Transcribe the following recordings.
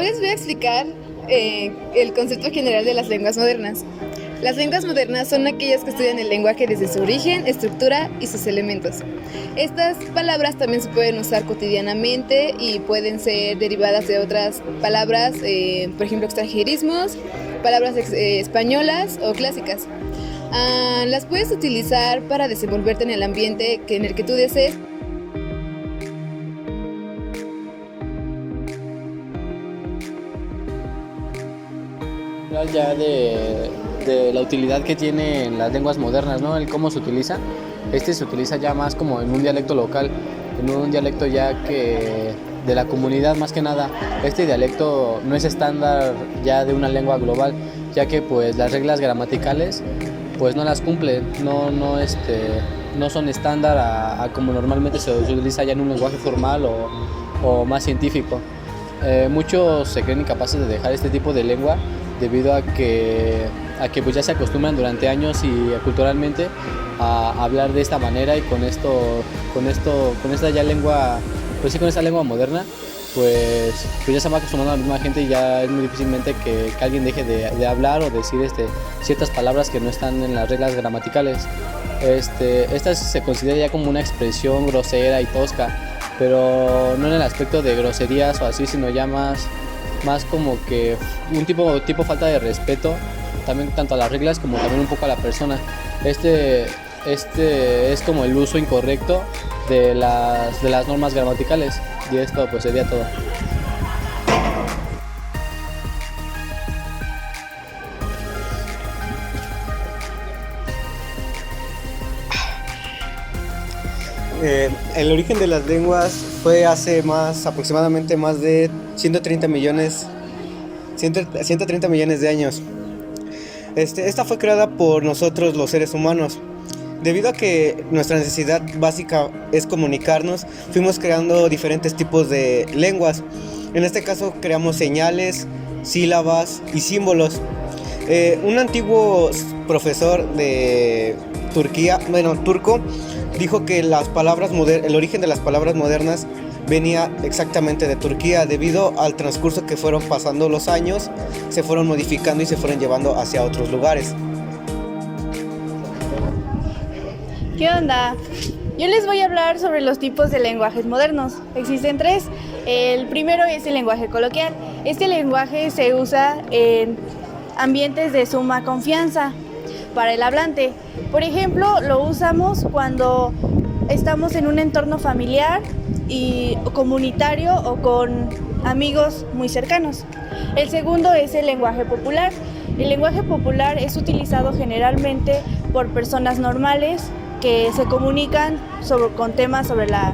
les voy a explicar el concepto general de las lenguas modernas. Las lenguas modernas son aquellas que estudian el lenguaje desde su origen, estructura y sus elementos. Estas palabras también se pueden usar cotidianamente y pueden ser derivadas de otras palabras, por ejemplo, extranjerismos, palabras españolas o clásicas. Las puedes utilizar para desenvolverte en el ambiente en el que tú desees. Ya de la utilidad que tienen las lenguas modernas, ¿no? El cómo se utiliza. Se utiliza ya más como en un dialecto local, en un dialecto ya que de la comunidad más que nada. Este dialecto no es estándar ya de una lengua global, ya que pues las reglas gramaticales pues no las cumplen, no son estándar a como normalmente se utiliza ya en un lenguaje formal o más científico. Muchos se creen incapaces de dejar este tipo de lengua debido a que pues ya se acostumbran durante años y culturalmente a hablar de esta manera, y con esta ya lengua, pues sí, con esta lengua moderna, pues ya se va acostumbrando a la misma gente, y ya es muy difícilmente que alguien deje de hablar o decir ciertas palabras que no están en las reglas gramaticales. Esta se considera ya como una expresión grosera y tosca, pero no en el aspecto de groserías o así, sino ya más como que un tipo falta de respeto, también tanto a las reglas como también un poco a la persona. Es como el uso incorrecto de las normas gramaticales, y esto pues sería todo. El origen de las lenguas fue hace aproximadamente más de 130 millones de años. Esta fue creada por nosotros, los seres humanos. Debido a que nuestra necesidad básica es comunicarnos, fuimos creando diferentes tipos de lenguas. En este caso creamos señales, sílabas y símbolos. Un antiguo profesor de turco, dijo que el origen de las palabras modernas venía exactamente de Turquía. Debido al transcurso que fueron pasando los años, se fueron modificando y se fueron llevando hacia otros lugares. ¿Qué onda? Yo les voy a hablar sobre los tipos de lenguajes modernos. Existen 3. El primero es el lenguaje coloquial. Este lenguaje se usa en ambientes de suma confianza para el hablante. Por ejemplo, lo usamos cuando estamos en un entorno familiar o comunitario o con amigos muy cercanos. El segundo es el lenguaje popular. El lenguaje popular es utilizado generalmente por personas normales que se comunican con temas sobre la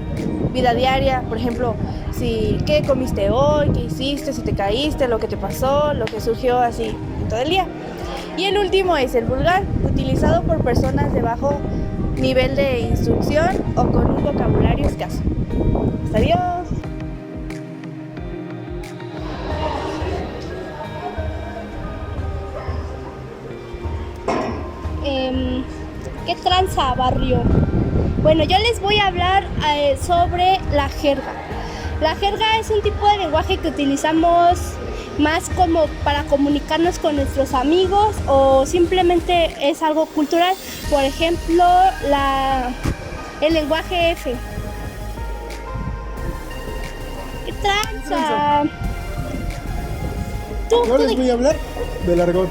vida diaria. Por ejemplo, qué comiste hoy, qué hiciste, si te caíste, lo que te pasó, lo que surgió así todo el día. Y el último es el vulgar, utilizado por personas de bajo nivel de instrucción o con un vocabulario escaso. Adiós. ¿Qué tranza, barrio? Bueno, yo les voy a hablar sobre la jerga. La jerga es un tipo de lenguaje que utilizamos más como para comunicarnos con nuestros amigos, o simplemente es algo cultural. Por ejemplo, el lenguaje F. ¿Qué tranza? Yo les voy a hablar del argot.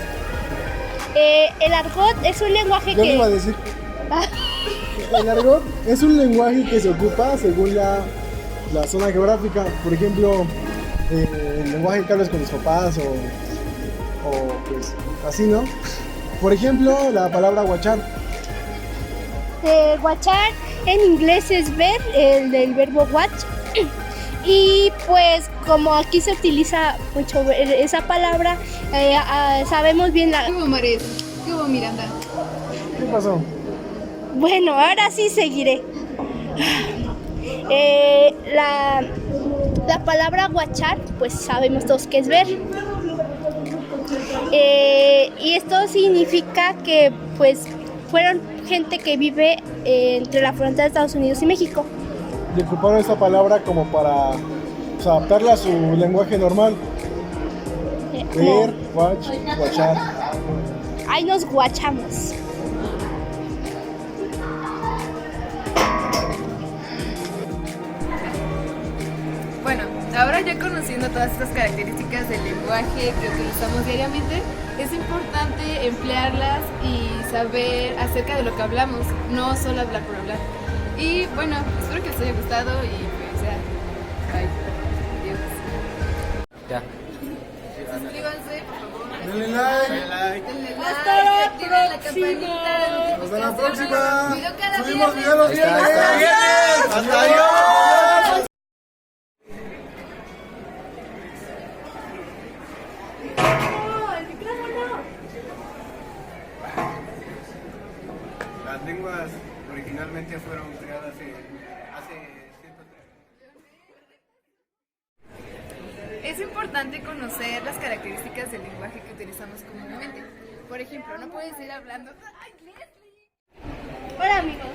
El argot es un lenguaje Yo le iba a decir. El argot es un lenguaje que se ocupa según la zona geográfica. Por ejemplo, el lenguaje que hablas con los papás o pues así, ¿no? Por ejemplo, la palabra guachar. Guachar en inglés es ver, el del verbo watch. Y pues como aquí se utiliza mucho esa palabra, sabemos bien ¿Qué hubo, Maret? ¿Qué hubo, Miranda? ¿Qué pasó? Bueno, ahora sí seguiré. La palabra guachar, pues sabemos todos que es ver. Y esto significa que pues fueron gente que vive entre la frontera de Estados Unidos y México. Y ocuparon esta palabra como para adaptarla a su lenguaje normal. Ver, watch, watchar. Ahí nos guachamos. Bueno, ahora ya conociendo todas estas características del lenguaje que utilizamos diariamente, es importante emplearlas y saber acerca de lo que hablamos, no solo hablar por hablar. Y bueno, espero que les haya gustado y pues ya. Bye. Adiós. Ya. Suscríbanse, por favor. Denle like. Denle like. Hasta la activen la próxima. campanita. Hasta la próxima. Video cada Subimos viernes. videos los Ahí está, ahí viernes. está. ¡Hasta adiós! Las lenguas originalmente fueron creadas hace 130. Es importante conocer las características del lenguaje que utilizamos comúnmente. Por ejemplo, no puedes ir hablando. ¡Ay, Leslie! Hola amigos.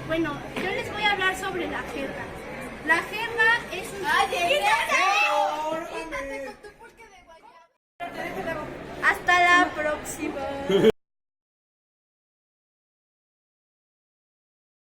Bueno, yo les voy a hablar sobre la jerga. La jerga es un... Hasta la próxima.